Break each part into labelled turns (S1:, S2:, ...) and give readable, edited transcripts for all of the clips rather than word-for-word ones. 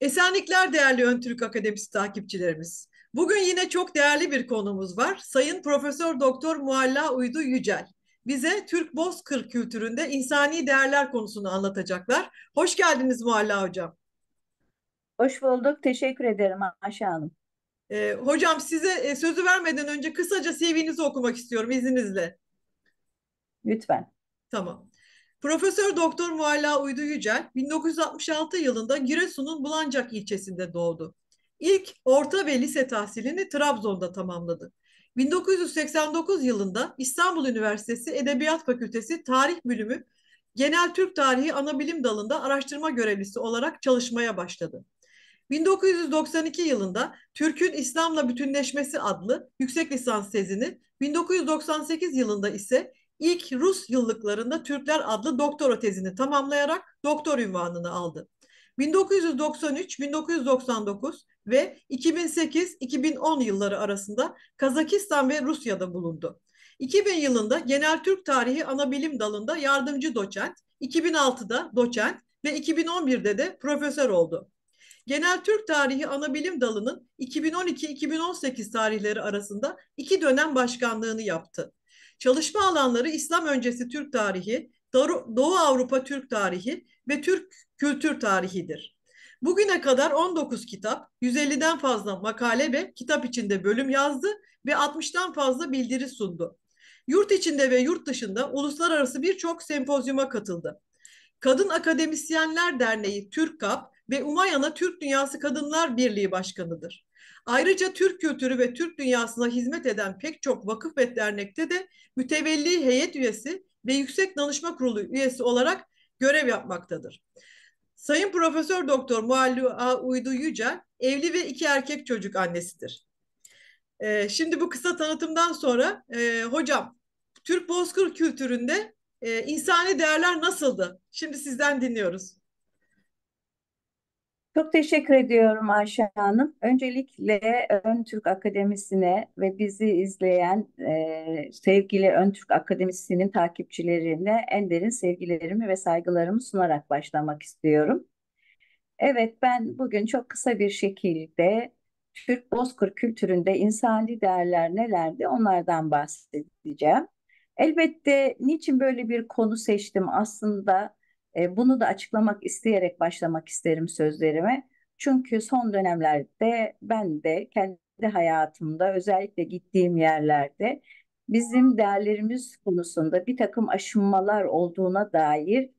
S1: Esenlikler değerli Ön Türk Akademisi takipçilerimiz. Bugün yine çok değerli bir konumuz var. Sayın Profesör Doktor Mualla Uydu Yücel. Bize Türk Bozkır kültüründe insani değerler konusunu anlatacaklar. Hoş geldiniz Mualla Hocam.
S2: Hoş bulduk. Teşekkür ederim Ayşe Hanım.
S1: Hocam size sözü vermeden önce kısaca CV'nizi okumak istiyorum izninizle.
S2: Lütfen.
S1: Tamam. Profesör Doktor Mualla Uydu Yücel 1966 yılında Giresun'un Bulancak ilçesinde doğdu. İlk orta ve lise tahsilini Trabzon'da tamamladı. 1989 yılında İstanbul Üniversitesi Edebiyat Fakültesi Tarih Bölümü Genel Türk Tarihi Anabilim Dalı'nda araştırma görevlisi olarak çalışmaya başladı. 1992 yılında Türk'ün İslam'la Bütünleşmesi adlı yüksek lisans tezini, 1998 yılında ise ilk Rus yıllıklarında Türkler adlı doktora tezini tamamlayarak doktor unvanını aldı. 1993, 1999 ve 2008-2010 yılları arasında Kazakistan ve Rusya'da bulundu. 2000 yılında Genel Türk Tarihi Anabilim Dalı'nda yardımcı doçent, 2006'da doçent ve 2011'de de profesör oldu. Genel Türk Tarihi Anabilim Dalı'nın 2012-2018 tarihleri arasında iki dönem başkanlığını yaptı. Çalışma alanları İslam öncesi Türk tarihi, Doğu Avrupa Türk tarihi ve Türk kültür tarihidir. Bugüne kadar 19 kitap, 150'den fazla makale ve kitap içinde bölüm yazdı ve 60'tan fazla bildiri sundu. Yurt içinde ve yurt dışında uluslararası birçok sempozyuma katıldı. Kadın Akademisyenler Derneği TÜRKAP ve Umayana Türk Dünyası Kadınlar Birliği Başkanıdır. Ayrıca Türk kültürü ve Türk dünyasına hizmet eden pek çok vakıf ve dernekte de mütevelli heyet üyesi ve Yüksek Danışma Kurulu üyesi olarak görev yapmaktadır. Sayın Profesör Doktor Mualla Uydu Yücel evli ve iki erkek çocuk annesidir. Şimdi bu kısa tanıtımdan sonra hocam Türk bozkır kültüründe insani değerler nasıldı? Şimdi sizden dinliyoruz.
S2: Çok teşekkür ediyorum Ayşe Hanım. Öncelikle Ön Türk Akademisi'ne ve bizi izleyen sevgili Ön Türk Akademisi'nin takipçilerine en derin sevgilerimi ve saygılarımı sunarak başlamak istiyorum. Evet, ben bugün çok kısa bir şekilde Türk Bozkır kültüründe insani değerler nelerdi onlardan bahsedeceğim. Elbette niçin böyle bir konu seçtim aslında bunu da açıklamak isteyerek başlamak isterim sözlerime. Çünkü son dönemlerde ben de kendi hayatımda özellikle gittiğim yerlerde bizim değerlerimiz konusunda bir takım aşınmalar olduğuna dair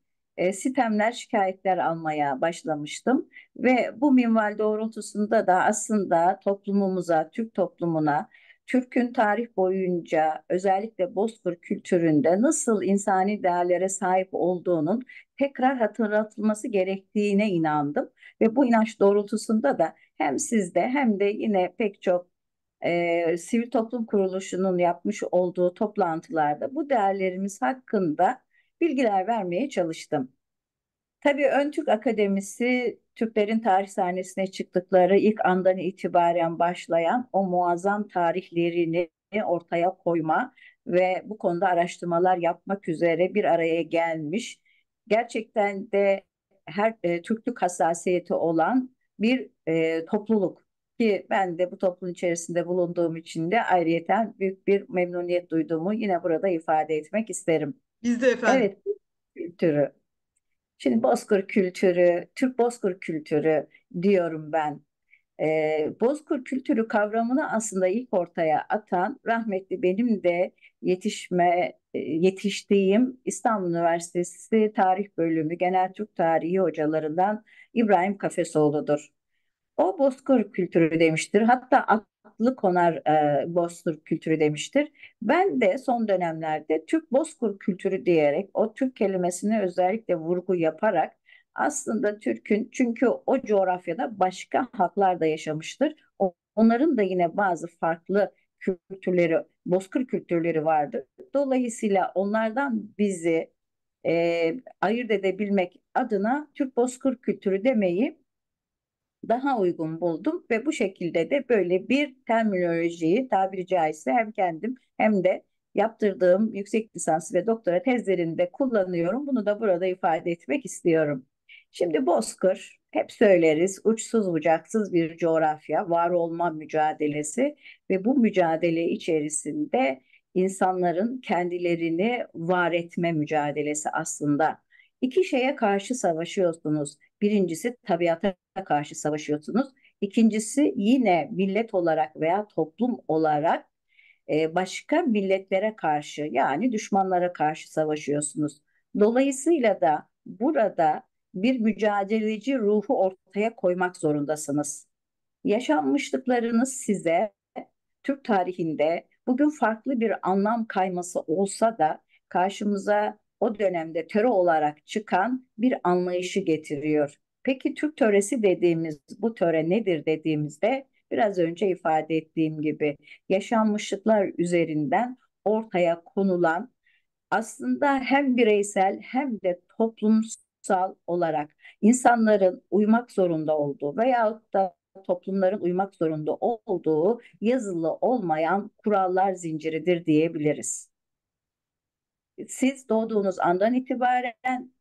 S2: sitemler, şikayetler almaya başlamıştım. Ve bu minval doğrultusunda da aslında toplumumuza, Türk toplumuna, Türk'ün tarih boyunca özellikle Bozkır kültüründe nasıl insani değerlere sahip olduğunun tekrar hatırlatılması gerektiğine inandım. Ve bu inanç doğrultusunda da hem sizde hem de yine pek çok sivil toplum kuruluşunun yapmış olduğu toplantılarda bu değerlerimiz hakkında bilgiler vermeye çalıştım. Tabii Ön Türk Akademisi Türklerin tarih sahnesine çıktıkları ilk andan itibaren başlayan o muazzam tarihlerini ortaya koyma ve bu konuda araştırmalar yapmak üzere bir araya gelmiş. Gerçekten de her Türklük hassasiyeti olan bir topluluk ki ben de bu toplumun içerisinde bulunduğum için de ayrıyeten büyük bir memnuniyet duyduğumu yine burada ifade etmek isterim.
S1: Biz de efendim.
S2: Evet, kültürü. Şimdi Bozkır kültürü, Türk Bozkır kültürü diyorum ben. Bozkır kültürü kavramını aslında ilk ortaya atan rahmetli benim de yetiştiğim İstanbul Üniversitesi Tarih Bölümü Genel Türk Tarihi hocalarından İbrahim Kafesoğlu'dur. O bozkır kültürü demiştir. Hatta aklı konar bozkır kültürü demiştir. Ben de son dönemlerde Türk bozkır kültürü diyerek o Türk kelimesine özellikle vurgu yaparak aslında Türk'ün çünkü o coğrafyada başka halklar da yaşamıştır. Onların da yine bazı farklı kültürleri, bozkır kültürleri vardır. Dolayısıyla onlardan bizi ayırt edebilmek adına Türk bozkır kültürü demeyi daha uygun buldum ve bu şekilde de böyle bir terminolojiyi tabiri caizse hem kendim hem de yaptırdığım yüksek lisans ve doktora tezlerinde kullanıyorum. Bunu da burada ifade etmek istiyorum. Şimdi bozkır, Hep söyleriz, uçsuz bucaksız bir coğrafya, var olma mücadelesi ve bu mücadele içerisinde insanların kendilerini var etme mücadelesi aslında. İki şeye karşı savaşıyorsunuz. Birincisi tabiata karşı savaşıyorsunuz. İkincisi yine millet olarak veya toplum olarak başka milletlere karşı yani düşmanlara karşı savaşıyorsunuz. Dolayısıyla da burada bir mücadeleci ruhu ortaya koymak zorundasınız. Yaşanmışlıklarınız size Türk tarihinde bugün farklı bir anlam kayması olsa da karşımıza o dönemde töre olarak çıkan bir anlayışı getiriyor. Peki Türk töresi dediğimiz bu töre nedir dediğimizde biraz önce ifade ettiğim gibi yaşanmışlıklar üzerinden ortaya konulan aslında hem bireysel hem de toplumsal olarak insanların uymak zorunda olduğu veyahut da toplumların uymak zorunda olduğu yazılı olmayan kurallar zinciridir diyebiliriz. Siz doğduğunuz andan itibaren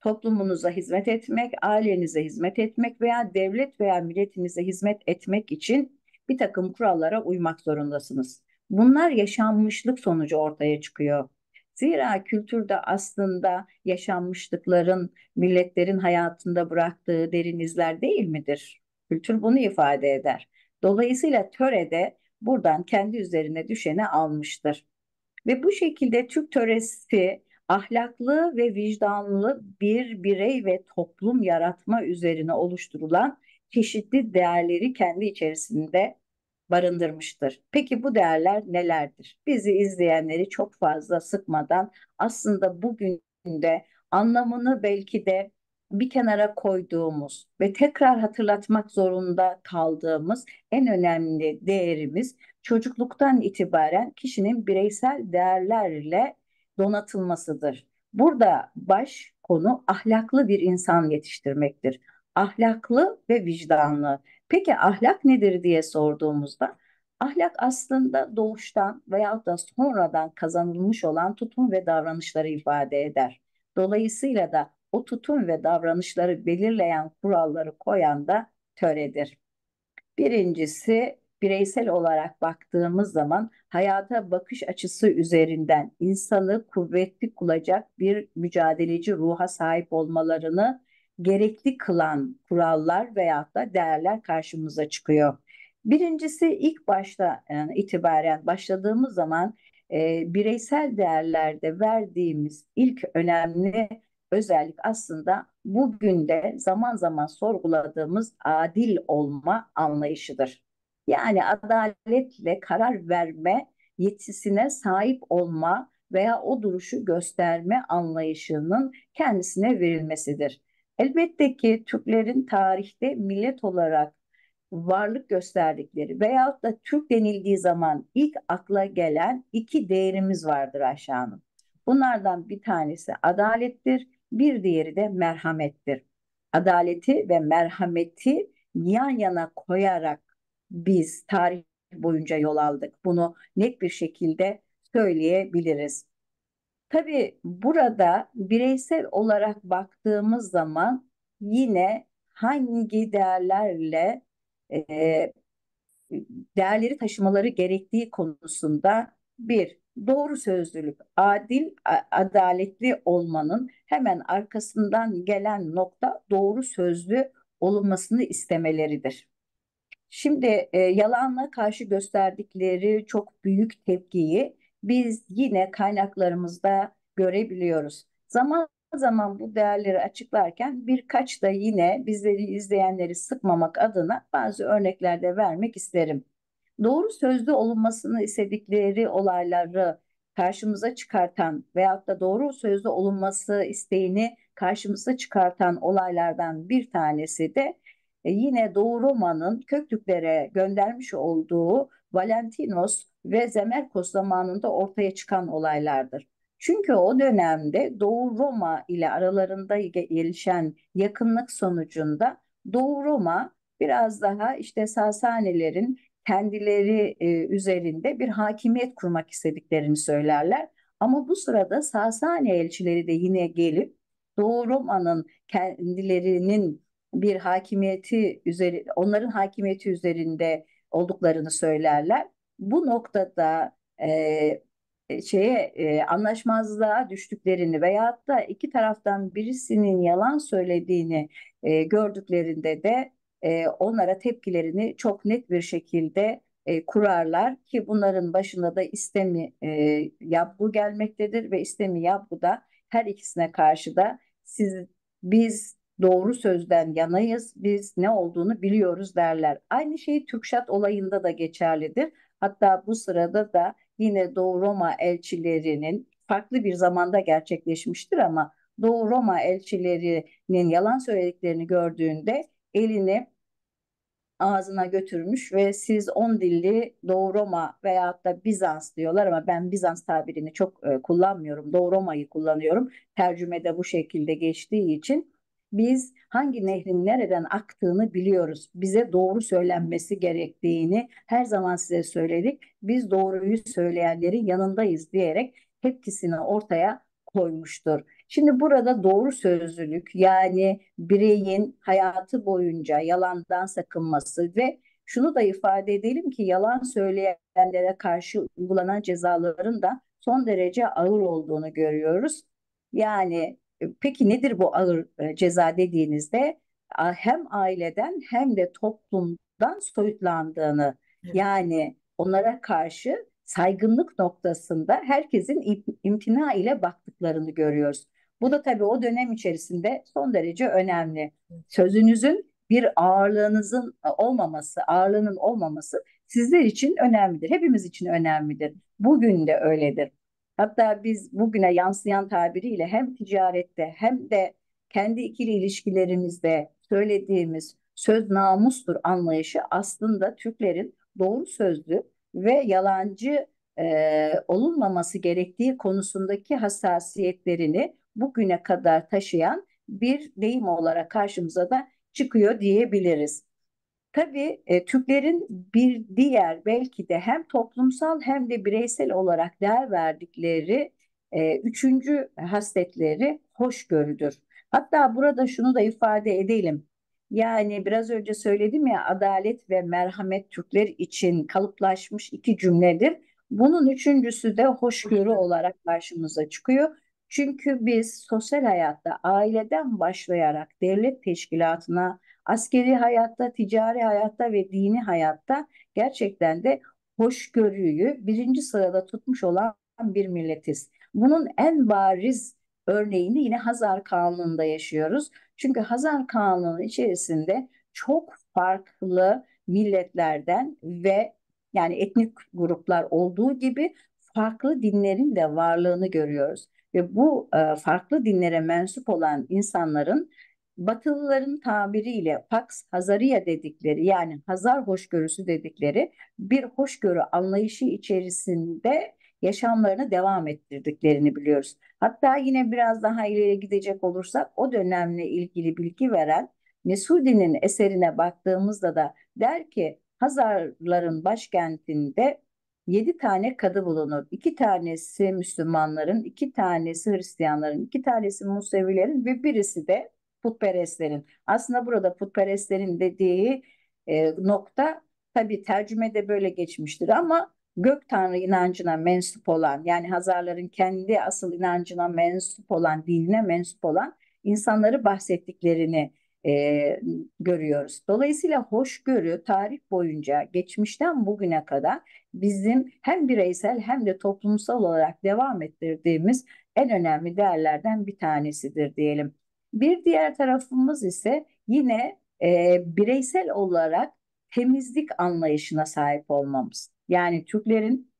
S2: toplumunuza hizmet etmek, ailenize hizmet etmek veya devlet veya milletinize hizmet etmek için bir takım kurallara uymak zorundasınız. Bunlar yaşanmışlık sonucu ortaya çıkıyor. Zira kültürde aslında yaşanmışlıkların milletlerin hayatında bıraktığı derin izler değil midir? Kültür bunu ifade eder. Dolayısıyla törede buradan kendi üzerine düşeni almıştır. Ve bu şekilde Türk töresi ahlaklı ve vicdanlı bir birey ve toplum yaratma üzerine oluşturulan çeşitli değerleri kendi içerisinde barındırmıştır. Peki bu değerler nelerdir? Bizi izleyenleri çok fazla sıkmadan aslında bugün de anlamını belki de bir kenara koyduğumuz ve tekrar hatırlatmak zorunda kaldığımız en önemli değerimiz çocukluktan itibaren kişinin bireysel değerlerle donatılmasıdır. Burada baş konu ahlaklı bir insan yetiştirmektir. Ahlaklı ve vicdanlı. Peki ahlak nedir diye sorduğumuzda ahlak aslında doğuştan veyahut da sonradan kazanılmış olan tutum ve davranışları ifade eder. Dolayısıyla da o tutum ve davranışları belirleyen kuralları koyan da töredir. Birincisi bireysel olarak baktığımız zaman hayata bakış açısı üzerinden insanı kuvvetli kılacak bir mücadeleci ruha sahip olmalarını gerekli kılan kurallar veyahut da değerler karşımıza çıkıyor. Birincisi ilk başta itibaren başladığımız zaman bireysel değerlerde verdiğimiz ilk önemli özellik aslında bugün de zaman zaman sorguladığımız adil olma anlayışıdır. Yani adaletle karar verme yetisine sahip olma veya o duruşu gösterme anlayışının kendisine verilmesidir. Elbette ki Türklerin tarihte millet olarak varlık gösterdikleri veyahut da Türk denildiği zaman ilk akla gelen iki değerimiz vardır Ayşe Hanım. Bunlardan bir tanesi adalettir, bir diğeri de merhamettir. Adaleti ve merhameti yan yana koyarak biz tarih boyunca yol aldık. Bunu net bir şekilde söyleyebiliriz. Tabii burada bireysel olarak baktığımız zaman yine hangi değerlerle e, değerleri taşımaları gerektiği konusunda bir, doğru sözlülük, adaletli olmanın hemen arkasından gelen nokta doğru sözlü olunmasını istemeleridir. Şimdi yalanla karşı gösterdikleri çok büyük tepkiyi biz yine kaynaklarımızda görebiliyoruz. Zaman zaman bu değerleri açıklarken birkaç da yine bizleri izleyenleri sıkmamak adına bazı örnekler de vermek isterim. Doğru sözlü olunmasını istedikleri olayları karşımıza çıkartan veyahut da doğru sözlü olunması isteğini karşımıza çıkartan olaylardan bir tanesi de yine Doğu Roma'nın Köktürklere göndermiş olduğu Valentinos ve Zemerkos zamanında ortaya çıkan olaylardır. Çünkü o dönemde Doğu Roma ile aralarında gelişen yakınlık sonucunda Doğu Roma biraz daha işte Sasanilerin kendileri üzerinde bir hakimiyet kurmak istediklerini söylerler. Ama bu sırada Sasani elçileri de yine gelip Doğu Roma'nın kendilerinin bir hakimiyeti üzeri, onların hakimiyeti üzerinde olduklarını söylerler. Bu noktada anlaşmazlığa düştüklerini veyahut da iki taraftan birisinin yalan söylediğini gördüklerinde de onlara tepkilerini çok net bir şekilde kurarlar ki bunların başında da İstemi Yabgu gelmektedir ve İstemi Yabgu da her ikisine karşı da biz doğru sözden yanayız, biz ne olduğunu biliyoruz derler. Aynı şey Türkşat olayında da geçerlidir. Hatta bu sırada da yine Doğu Roma elçilerinin farklı bir zamanda gerçekleşmiştir ama Doğu Roma elçilerinin yalan söylediklerini gördüğünde elini ağzına götürmüş ve siz 10 dilli Doğu Roma veyahut da Bizans diyorlar ama ben Bizans tabirini çok kullanmıyorum. Doğu Roma'yı kullanıyorum. Tercümede bu şekilde geçtiği için biz hangi nehrin nereden aktığını biliyoruz. Bize doğru söylenmesi gerektiğini her zaman size söyledik. Biz doğruyu söyleyenlerin yanındayız diyerek tepkisini ortaya koymuştur. Şimdi burada doğru sözlülük yani bireyin hayatı boyunca yalandan sakınması ve şunu da ifade edelim ki yalan söyleyenlere karşı uygulanan cezaların da son derece ağır olduğunu görüyoruz. Yani peki nedir bu ağır ceza dediğinizde hem aileden hem de toplumdan soyutlandığını
S1: Evet.
S2: yani onlara karşı saygınlık noktasında herkesin imtina ile baktıklarını görüyoruz. Bu da tabii o dönem içerisinde son derece önemli. Sözünüzün bir ağırlığınızın olmaması, ağırlığının olmaması sizler için önemlidir. Hepimiz için önemlidir. Bugün de öyledir. Hatta biz bugüne yansıyan tabiriyle hem ticarette hem de kendi ikili ilişkilerimizde söylediğimiz söz namustur anlayışı aslında Türklerin doğru sözlü ve yalancı olunmaması gerektiği konusundaki hassasiyetlerini bugüne kadar taşıyan bir deyim olarak karşımıza da çıkıyor diyebiliriz. Tabii Türklerin bir diğer belki de hem toplumsal hem de bireysel olarak değer verdikleri üçüncü hasletleri hoşgörüdür. Hatta burada şunu da ifade edelim. Yani biraz önce söyledim ya adalet ve merhamet Türkler için kalıplaşmış iki cümledir. Bunun üçüncüsü de hoşgörü
S1: Hoşgörü.
S2: olarak karşımıza çıkıyor. Çünkü biz sosyal hayatta aileden başlayarak devlet teşkilatına askeri hayatta, ticari hayatta ve dini hayatta gerçekten de hoşgörüyü birinci sırada tutmuş olan bir milletiz. Bunun en bariz örneğini yine Hazar Kanununda yaşıyoruz. Çünkü Hazar Kanunu içerisinde çok farklı milletlerden ve yani etnik gruplar olduğu gibi farklı dinlerin de varlığını görüyoruz. Ve bu farklı dinlere mensup olan insanların Batılıların tabiriyle Pax Hazaria dedikleri yani Hazar hoşgörüsü dedikleri bir hoşgörü anlayışı içerisinde yaşamlarını devam ettirdiklerini biliyoruz. Hatta yine biraz daha ileri gidecek olursak o dönemle ilgili bilgi veren Mesudi'nin eserine baktığımızda da der ki Hazarların başkentinde 7 tane kadı bulunur. 2 tanesi Müslümanların, 2 tanesi Hristiyanların, 2 tanesi Musevilerin ve birisi de putperestlerin. Aslında burada putperestlerin dediği nokta tabii tercümede böyle geçmiştir ama gök tanrı inancına mensup olan yani Hazarların kendi asıl inancına mensup olan, dinine mensup olan insanları bahsettiklerini görüyoruz. Dolayısıyla hoşgörü tarih boyunca geçmişten bugüne kadar bizim hem bireysel hem de toplumsal olarak devam ettirdiğimiz en önemli değerlerden bir tanesidir diyelim. Bir diğer tarafımız ise yine bireysel olarak temizlik anlayışına sahip olmamız. Yani Türklerin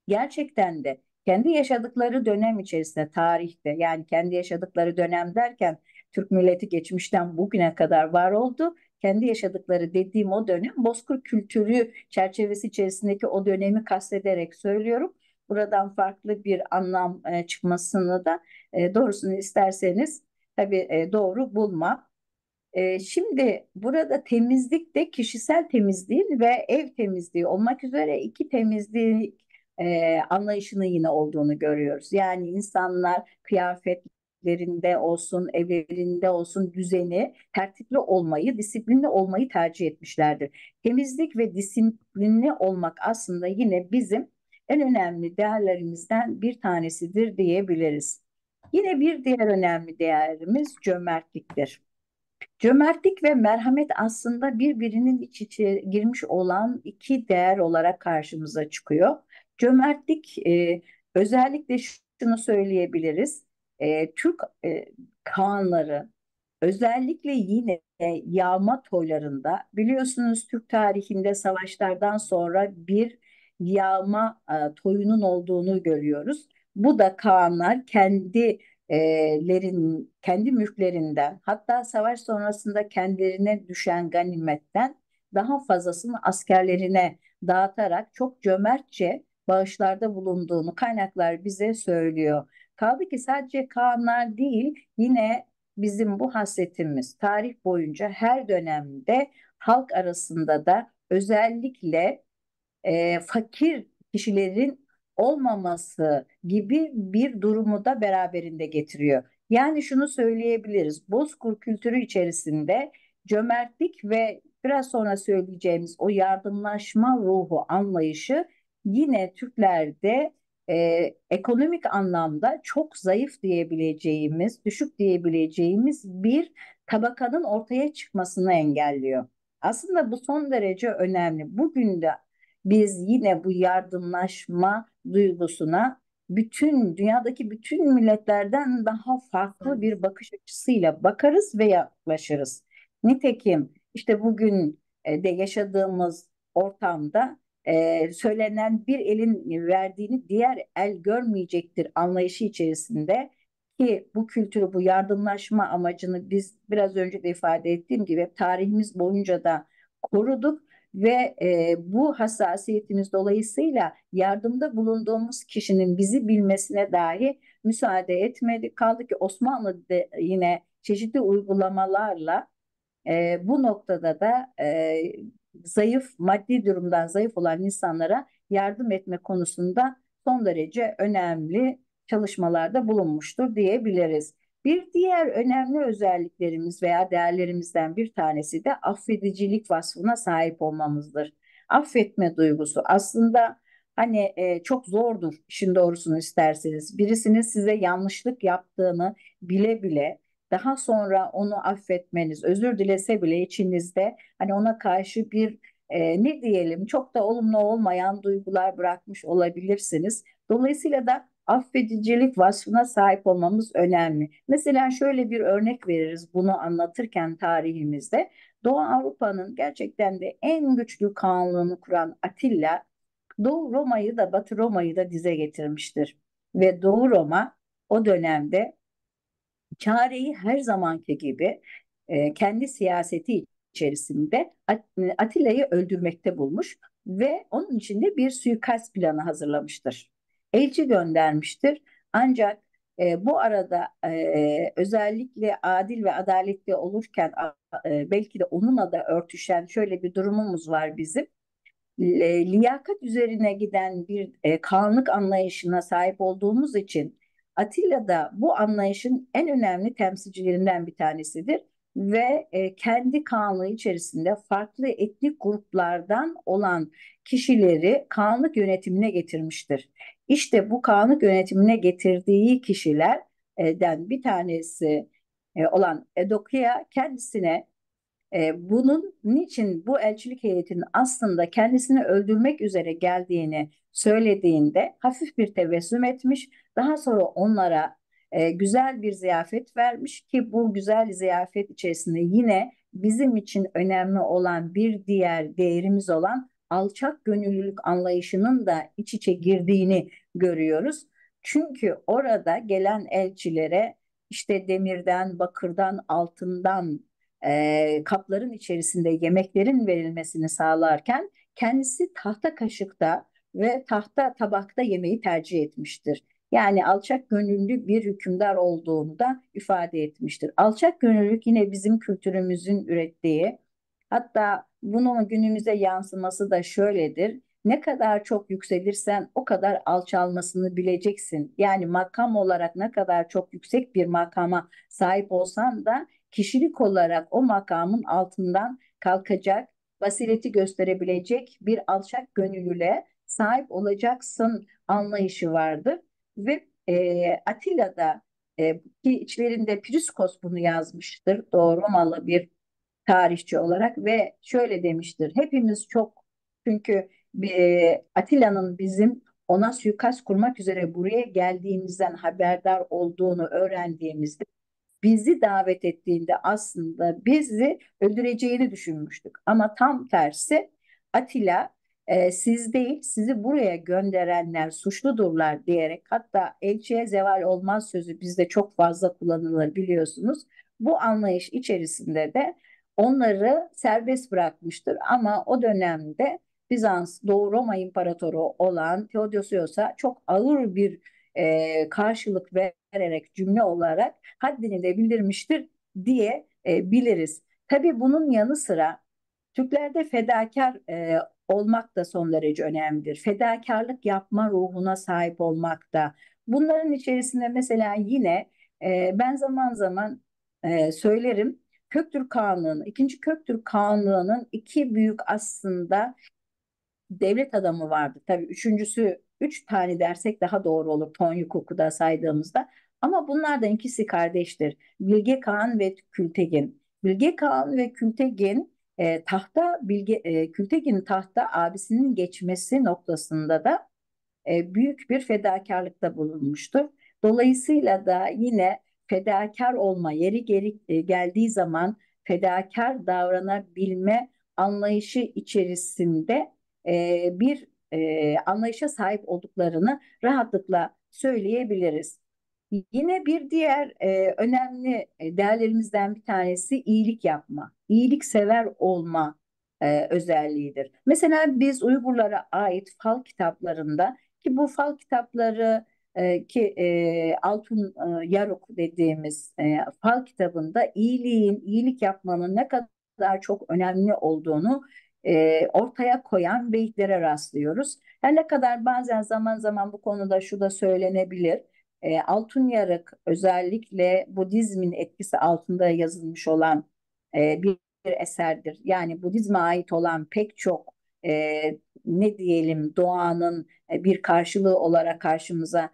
S2: gerçekten de kendi yaşadıkları dönem içerisinde tarihte yani kendi yaşadıkları dönem derken Türk milleti geçmişten bugüne kadar var oldu. Kendi yaşadıkları dediğim o dönem Bozkır kültürü çerçevesi içerisindeki o dönemi kastederek söylüyorum. Buradan farklı bir anlam çıkmasını da doğrusunu isterseniz tabii doğru bulmam. Şimdi burada temizlik de kişisel temizliğin ve ev temizliği olmak üzere iki temizlik anlayışının yine olduğunu görüyoruz. Yani insanlar kıyafet kentlerinde olsun, evlerinde olsun düzeni, tertipli olmayı, disiplinli olmayı tercih etmişlerdir. Temizlik ve disiplinli olmak aslında yine bizim en önemli değerlerimizden bir tanesidir diyebiliriz. Yine bir diğer önemli değerimiz cömertliktir. Cömertlik ve merhamet aslında birbirinin iç içe girmiş olan iki değer olarak karşımıza çıkıyor. Cömertlik özellikle şunu söyleyebiliriz. Türk kağanları özellikle yine yağma toylarında biliyorsunuz Türk tarihinde savaşlardan sonra bir yağma toyunun olduğunu görüyoruz. Bu da Kağanlar kendi mülklerinden hatta savaş sonrasında kendilerine düşen ganimetten daha fazlasını askerlerine dağıtarak çok cömertçe bağışlarda bulunduğunu kaynaklar bize söylüyor. Kaldı ki sadece Kağanlar değil, yine bizim bu hasletimiz tarih boyunca her dönemde halk arasında da özellikle fakir kişilerin olmaması gibi bir durumu da beraberinde getiriyor. Yani şunu söyleyebiliriz. Bozkır kültürü içerisinde cömertlik ve biraz sonra söyleyeceğimiz o yardımlaşma ruhu anlayışı yine Türklerde ekonomik anlamda çok zayıf diyebileceğimiz, düşük diyebileceğimiz bir tabakanın ortaya çıkmasını engelliyor. Aslında bu son derece önemli. Bugün de biz yine bu yardımlaşma duygusuna dünyadaki bütün milletlerden daha farklı bir bakış açısıyla bakarız ve yaklaşırız. Nitekim işte bugün de yaşadığımız ortamda söylenen bir elin verdiğini diğer el görmeyecektir anlayışı içerisinde ki bu kültürü, bu yardımlaşma amacını biz biraz önce de ifade ettiğim gibi tarihimiz boyunca da koruduk ve bu hassasiyetimiz dolayısıyla yardımda bulunduğumuz kişinin bizi bilmesine dahi müsaade etmedik. Kaldı ki Osmanlı'da yine çeşitli uygulamalarla bu noktada da maddi durumdan zayıf olan insanlara yardım etme konusunda son derece önemli çalışmalarda bulunmuştur diyebiliriz. Bir diğer önemli özelliklerimiz veya değerlerimizden bir tanesi de affedicilik vasfına sahip olmamızdır. Affetme duygusu aslında hani çok zordur işin doğrusunu isterseniz. Birisinin size yanlışlık yaptığını bile bile daha sonra onu affetmeniz, özür dilese bile içinizde hani ona karşı bir ne diyelim çok da olumlu olmayan duygular bırakmış olabilirsiniz. Dolayısıyla da affedicilik vasfına sahip olmamız önemli. Mesela şöyle bir örnek veririz bunu anlatırken tarihimizde. Doğu Avrupa'nın gerçekten de en güçlü kanlığını kuran Atilla, Doğu Roma'yı da Batı Roma'yı da dize getirmiştir. Ve Doğu Roma o dönemde çareyi her zamanki gibi kendi siyaseti içerisinde Atilla'yı öldürmekte bulmuş ve onun için de bir suikast planı hazırlamıştır. Elçi göndermiştir. Ancak bu arada özellikle adil ve adaletli olurken belki de onunla da örtüşen şöyle bir durumumuz var bizim liyakat üzerine giden bir kanlık anlayışına sahip olduğumuz için Atilla da bu anlayışın en önemli temsilcilerinden bir tanesidir ve kendi kanlığı içerisinde farklı etnik gruplardan olan kişileri kanlık yönetimine getirmiştir. İşte bu kanlık yönetimine getirdiği kişilerden bir tanesi olan Edokia kendisine bunun niçin bu elçilik heyetinin aslında kendisini öldürmek üzere geldiğini söylediğinde hafif bir tebessüm etmiş. Daha sonra onlara güzel bir ziyafet vermiş ki bu güzel ziyafet içerisinde yine bizim için önemli olan bir diğer değerimiz olan alçak gönüllülük anlayışının da iç içe girdiğini görüyoruz. Çünkü orada gelen elçilere işte demirden, bakırdan, altından kapların içerisinde yemeklerin verilmesini sağlarken kendisi tahta kaşıkta ve tahta tabakta yemeği tercih etmiştir. Yani alçak gönüllü bir hükümdar olduğunu da ifade etmiştir. Alçak gönüllülük yine bizim kültürümüzün ürettiği, hatta bunun günümüze yansıması da şöyledir. Ne kadar çok yükselirsen o kadar alçalmasını bileceksin. Yani makam olarak ne kadar çok yüksek bir makama sahip olsan da kişilik olarak o makamın altından kalkacak, basireti gösterebilecek bir alçak gönüllüle sahip olacaksın anlayışı vardır. Ve Atilla'da ki içlerinde Priskos bunu yazmıştır. Doğru Romalı bir tarihçi olarak ve şöyle demiştir. Hepimiz çok, çünkü Atilla'nın bizim ona suikast kurmak üzere buraya geldiğimizden haberdar olduğunu öğrendiğimizde bizi davet ettiğinde aslında bizi öldüreceğini düşünmüştük. Ama tam tersi, Atilla siz değil, sizi buraya gönderenler suçludurlar diyerek, hatta elçiye zeval olmaz sözü bizde çok fazla kullanılır biliyorsunuz. Bu anlayış içerisinde de onları serbest bırakmıştır. Ama o dönemde Bizans Doğu Roma İmparatoru olan Theodosios'a çok ağır bir karşılık vererek, cümle olarak haddini de bildirmiştir diye biliriz. Tabii bunun yanı sıra Türklerde fedakar olmak da son derece önemlidir. Fedakarlık yapma ruhuna sahip olmak da. Bunların içerisinde mesela yine ben zaman zaman söylerim, Köktürk Kağanlığı'nın, ikinci Köktürk Kağanlığı'nın iki büyük aslında devlet adamı vardı. Tabii üçüncüsü, üç tane dersek daha doğru olur Tonyukuk'u da saydığımızda. Ama bunlardan ikisi kardeştir. Bilge Kağan ve Kültegin. Bilge Kağan ve Kültegin Kültegin'in tahta abisinin geçmesi noktasında da büyük bir fedakarlıkta bulunmuştur. Dolayısıyla da yine fedakar olma yeri geldiği zaman fedakar davranabilme anlayışı içerisinde bir anlayışa sahip olduklarını rahatlıkla söyleyebiliriz. Yine bir diğer önemli değerlerimizden bir tanesi iyilik yapma, iyiliksever olma özelliğidir. Mesela biz Uygurlara ait fal kitaplarında, ki bu fal kitapları Altun Yaruk dediğimiz fal kitabında iyilik yapmanın ne kadar çok önemli olduğunu ortaya koyan beyitlere rastlıyoruz. Her ne kadar bazen zaman zaman bu konuda şu da söylenebilir. Altun Yarık özellikle Budizmin etkisi altında yazılmış olan bir eserdir. Yani Budizme ait olan pek çok ne diyelim doğanın bir karşılığı olarak karşımıza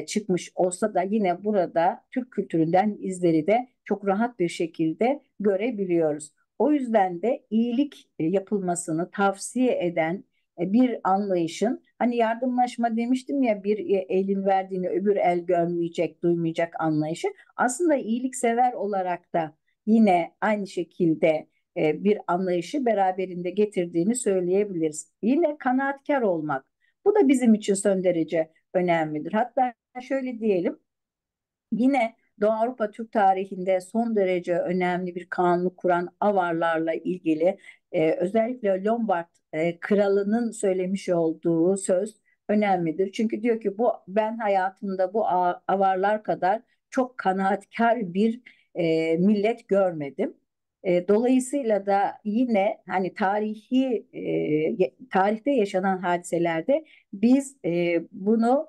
S2: çıkmış olsa da yine burada Türk kültüründen izleri de çok rahat bir şekilde görebiliyoruz. O yüzden de iyilik yapılmasını tavsiye eden bir anlayışın, hani yardımlaşma demiştim ya, bir elin verdiğini öbür el görmeyecek, duymayacak anlayışı, aslında iyiliksever olarak da yine aynı şekilde bir anlayışı beraberinde getirdiğini söyleyebiliriz. Yine kanaatkar olmak. Bu da bizim için son derece önemlidir. Hatta şöyle diyelim, yine Doğu Avrupa Türk tarihinde son derece önemli bir kanunu kuran Avarlarla ilgili özellikle Lombard kralının söylemiş olduğu söz önemlidir. Çünkü diyor ki ben hayatımda bu Avarlar kadar çok kanaatkar bir millet görmedim. Dolayısıyla da yine hani tarihte yaşanan hadiselerde biz bunu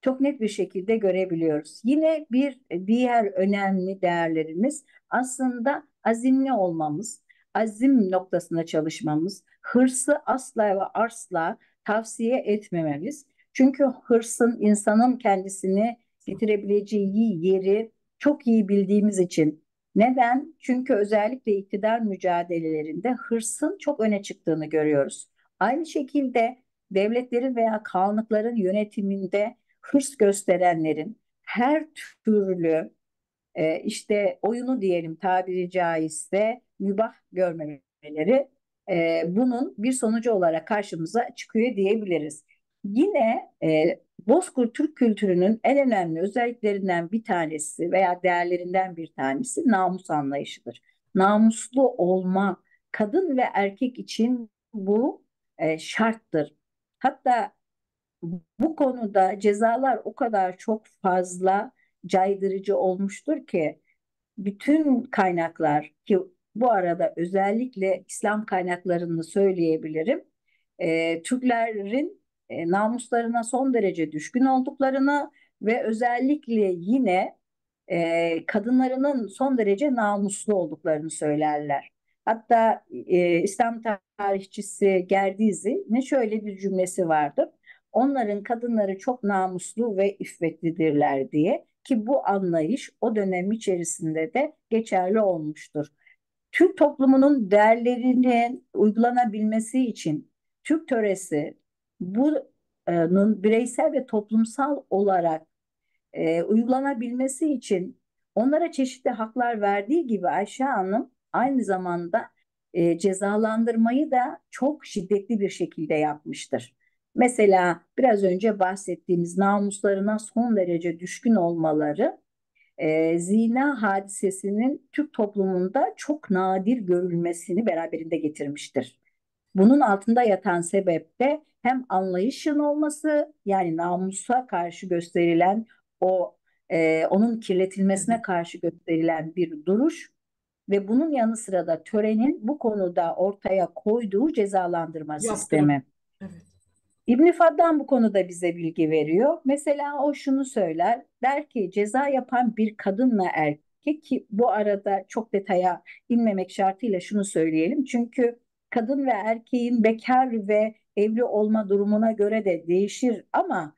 S2: çok net bir şekilde görebiliyoruz. Yine bir diğer önemli değerlerimiz aslında azimli olmamız, azim noktasında çalışmamız, hırsı asla ve asla tavsiye etmememiz. Çünkü hırsın insanın kendisini getirebileceği yeri çok iyi bildiğimiz için. Neden? Çünkü özellikle iktidar mücadelelerinde hırsın çok öne çıktığını görüyoruz. Aynı şekilde devletlerin veya kanlıkların yönetiminde hırs gösterenlerin her türlü işte oyunu diyelim tabiri caizse mübah görmemeleri bunun bir sonucu olarak karşımıza çıkıyor diyebiliriz. Yine Bozkır Türk kültürünün en önemli özelliklerinden bir tanesi veya değerlerinden bir tanesi namus anlayışıdır. Namuslu olma, kadın ve erkek için bu şarttır. Hatta bu konuda cezalar o kadar çok fazla caydırıcı olmuştur ki bütün kaynaklar, ki bu arada özellikle İslam kaynaklarını söyleyebilirim. Türklerin namuslarına son derece düşkün olduklarını ve özellikle yine kadınlarının son derece namuslu olduklarını söylerler. Hatta İslam tarihçisi Gerdizi'nin şöyle bir cümlesi vardır. Onların kadınları çok namuslu ve iffetlidirler diye, ki bu anlayış o dönem içerisinde de geçerli olmuştur. Türk toplumunun değerlerinin uygulanabilmesi için Türk töresi bunun bireysel ve toplumsal olarak uygulanabilmesi için onlara çeşitli haklar verdiği gibi Ayşe Hanım aynı zamanda cezalandırmayı da çok şiddetli bir şekilde yapmıştır. Mesela biraz önce bahsettiğimiz namuslarına son derece düşkün olmaları zina hadisesinin Türk toplumunda çok nadir görülmesini beraberinde getirmiştir. Bunun altında yatan sebep de hem anlayışın olması, yani namusa karşı gösterilen o onun kirletilmesine
S1: Evet.
S2: karşı gösterilen bir duruş ve bunun yanı sıra da törenin bu konuda ortaya koyduğu cezalandırma
S1: Yaptırım.
S2: sistemi.
S1: Evet.
S2: İbn Faddan bu konuda bize bilgi veriyor. Mesela o şunu söyler, der ki ceza yapan bir kadınla erkek, ki bu arada çok detaya inmemek şartıyla şunu söyleyelim. Çünkü kadın ve erkeğin bekar ve evli olma durumuna göre de değişir, ama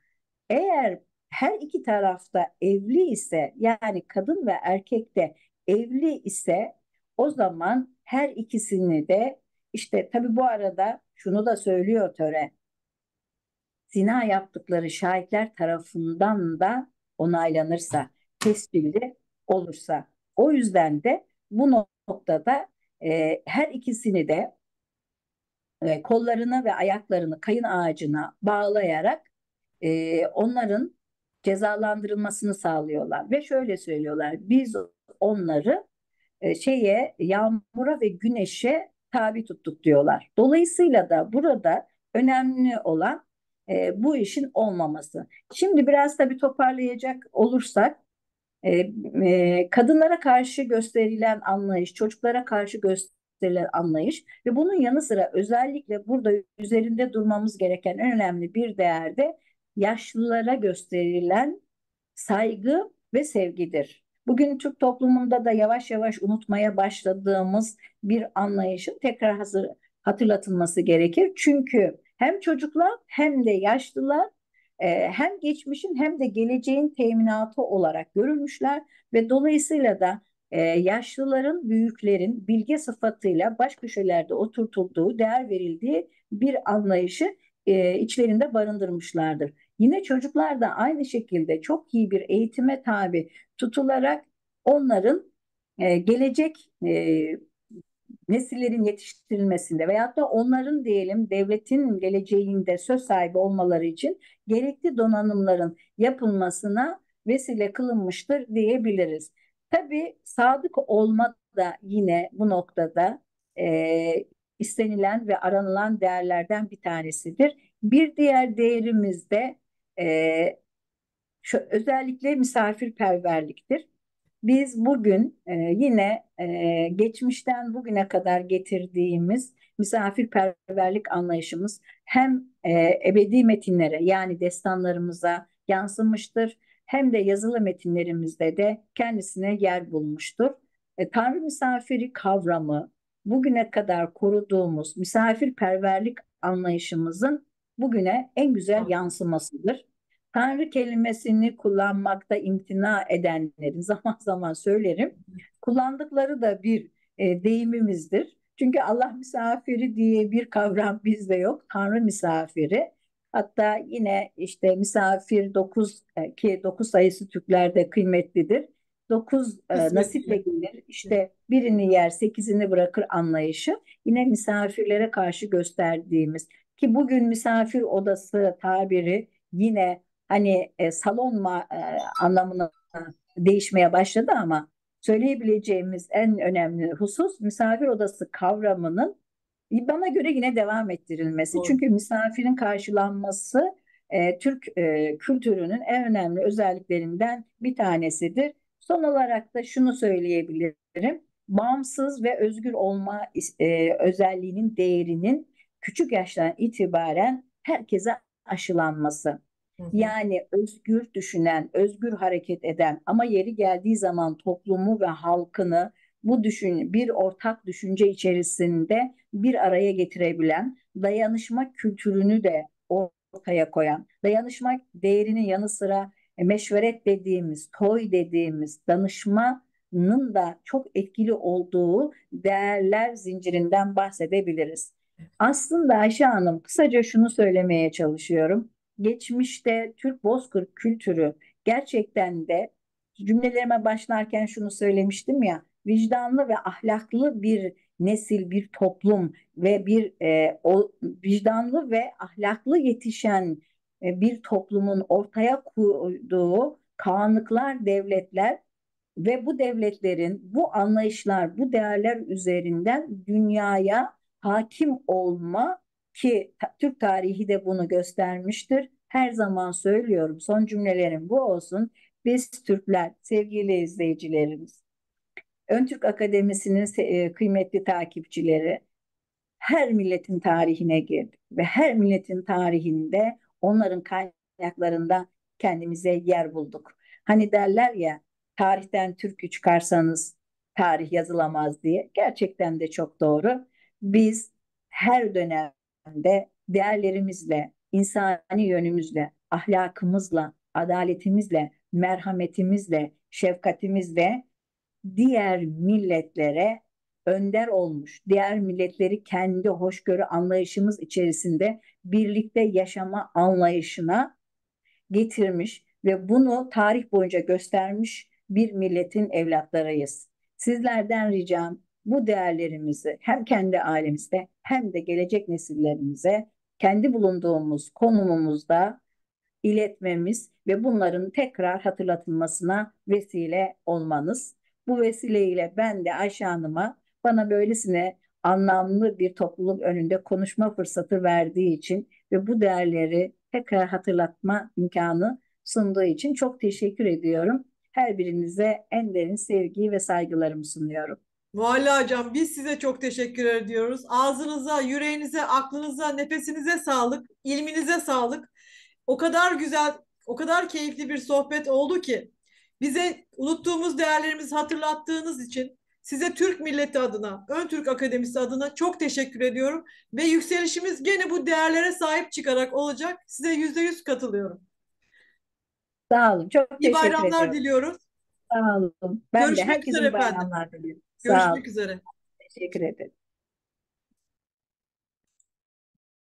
S2: eğer her iki tarafta evli ise, yani kadın ve erkek de evli ise, o zaman her ikisini de, işte tabii bu arada şunu da söylüyor töre, zina yaptıkları şahitler tarafından da onaylanırsa, tescilli olursa. O yüzden de bu noktada her ikisini de kollarını ve ayaklarını kayın ağacına bağlayarak onların cezalandırılmasını sağlıyorlar. Ve şöyle söylüyorlar, biz onları yağmura ve güneşe tabi tuttuk diyorlar. Dolayısıyla da burada önemli olan bu işin olmaması. Şimdi biraz tabii toparlayacak olursak, kadınlara karşı gösterilen anlayış, çocuklara karşı gösterilen anlayış ve bunun yanı sıra özellikle burada üzerinde durmamız gereken en önemli bir değer de yaşlılara gösterilen saygı ve sevgidir. Bugün Türk toplumunda da yavaş yavaş unutmaya başladığımız bir anlayışın tekrar hatırlatılması gerekir. Çünkü hem çocuklar hem de yaşlılar hem geçmişin hem de geleceğin teminatı olarak görülmüşler ve dolayısıyla da yaşlıların, büyüklerin bilge sıfatıyla baş köşelerde oturtulduğu, değer verildiği bir anlayışı içlerinde barındırmışlardır. Yine çocuklar da aynı şekilde çok iyi bir eğitime tabi tutularak onların gelecek nesillerin yetiştirilmesinde veyahut da onların diyelim devletin geleceğinde söz sahibi olmaları için gerekli donanımların yapılmasına vesile kılınmıştır diyebiliriz. Tabii sadık olma da yine bu noktada istenilen ve aranılan değerlerden bir tanesidir. Bir diğer değerimiz de e, özellikle misafirperverliktir. Biz bugün yine geçmişten bugüne kadar getirdiğimiz misafirperverlik anlayışımız hem ebedi metinlere, yani destanlarımıza yansımıştır, hem de yazılı metinlerimizde de kendisine yer bulmuştur. Tanrı misafiri kavramı bugüne kadar koruduğumuz misafirperverlik anlayışımızın bugüne en güzel yansımasıdır. Tanrı kelimesini kullanmakta imtina edenlerin, zaman zaman söylerim, kullandıkları da bir deyimimizdir. Çünkü Allah misafiri diye bir kavram bizde yok. Tanrı misafiri. Hatta yine işte misafir 9, ki 9 sayısı Türklerde kıymetlidir. 9 nasiple
S1: Kısmetiyle.
S2: gelir. İşte birini yer, sekizini bırakır anlayışı. Yine misafirlere karşı gösterdiğimiz, ki bugün misafir odası tabiri yine hani anlamına değişmeye başladı, ama söyleyebileceğimiz en önemli husus misafir odası kavramının bana göre yine devam ettirilmesi.
S1: Doğru.
S2: Çünkü misafirin karşılanması Türk kültürünün en önemli özelliklerinden bir tanesidir. Son olarak da şunu söyleyebilirim. Bağımsız ve özgür olma özelliğinin değerinin küçük yaştan itibaren herkese aşılanması.
S1: Hı hı.
S2: Yani özgür düşünen, özgür hareket eden ama yeri geldiği zaman toplumu ve halkını bir ortak düşünce içerisinde bir araya getirebilen, dayanışma kültürünü de ortaya koyan, dayanışma değerinin yanı sıra meşveret dediğimiz, toy dediğimiz danışmanın da çok etkili olduğu değerler zincirinden bahsedebiliriz. Aslında Ayşe Hanım, kısaca şunu söylemeye çalışıyorum. Geçmişte Türk bozkır kültürü gerçekten de, cümlelerime başlarken şunu söylemiştim ya, vicdanlı ve ahlaklı bir nesil, bir toplum ve o vicdanlı ve ahlaklı yetişen bir toplumun ortaya koyduğu kanunlar, devletler ve bu devletlerin bu anlayışlar, bu değerler üzerinden dünyaya hakim olma, ki Türk tarihi de bunu göstermiştir. Her zaman söylüyorum, son cümlelerim bu olsun. Biz Türkler, sevgili izleyicilerimiz, Ön Türk Akademisi'nin kıymetli takipçileri, her milletin tarihine girdik ve her milletin tarihinde onların kaynaklarında kendimize yer bulduk. Hani derler ya, tarihten türkü çıkarsanız tarih yazılamaz diye. Gerçekten de çok doğru. Biz her dönemde değerlerimizle, insani yönümüzle, ahlakımızla, adaletimizle, merhametimizle, şefkatimizle diğer milletlere önder olmuş, diğer milletleri kendi hoşgörü anlayışımız içerisinde birlikte yaşama anlayışına getirmiş ve bunu tarih boyunca göstermiş bir milletin evlatlarıyız. Sizlerden ricam, bu değerlerimizi hem kendi ailemizde hem de gelecek nesillerimize kendi bulunduğumuz konumumuzda iletmemiz ve bunların tekrar hatırlatılmasına vesile olmanız. Bu vesileyle ben de Ayşe Hanım'a, bana böylesine anlamlı bir topluluk önünde konuşma fırsatı verdiği için ve bu değerleri tekrar hatırlatma imkanı sunduğu için çok teşekkür ediyorum. Her birinize en derin sevgi ve saygılarımı sunuyorum.
S1: Mualla hocam, biz size çok teşekkür ediyoruz. Ağzınıza, yüreğinize, aklınıza, nefesinize sağlık, ilminize sağlık. O kadar güzel, o kadar keyifli bir sohbet oldu ki bize unuttuğumuz değerlerimizi hatırlattığınız için size Türk milleti adına, Ön Türk Akademisi adına çok teşekkür ediyorum ve yükselişimiz gene bu değerlere sahip çıkarak olacak. Size %100 katılıyorum.
S2: Sağ olun, çok
S1: İyi
S2: teşekkür
S1: bayramlar
S2: ediyorum.
S1: diliyoruz.
S2: Sağ olun. Ben de
S1: Görüşmek üzere
S2: herkese iyi
S1: efendim.
S2: bayramlar diliyorum. Sağ
S1: Görüşmek
S2: olun,
S1: üzere.
S2: teşekkür ederim.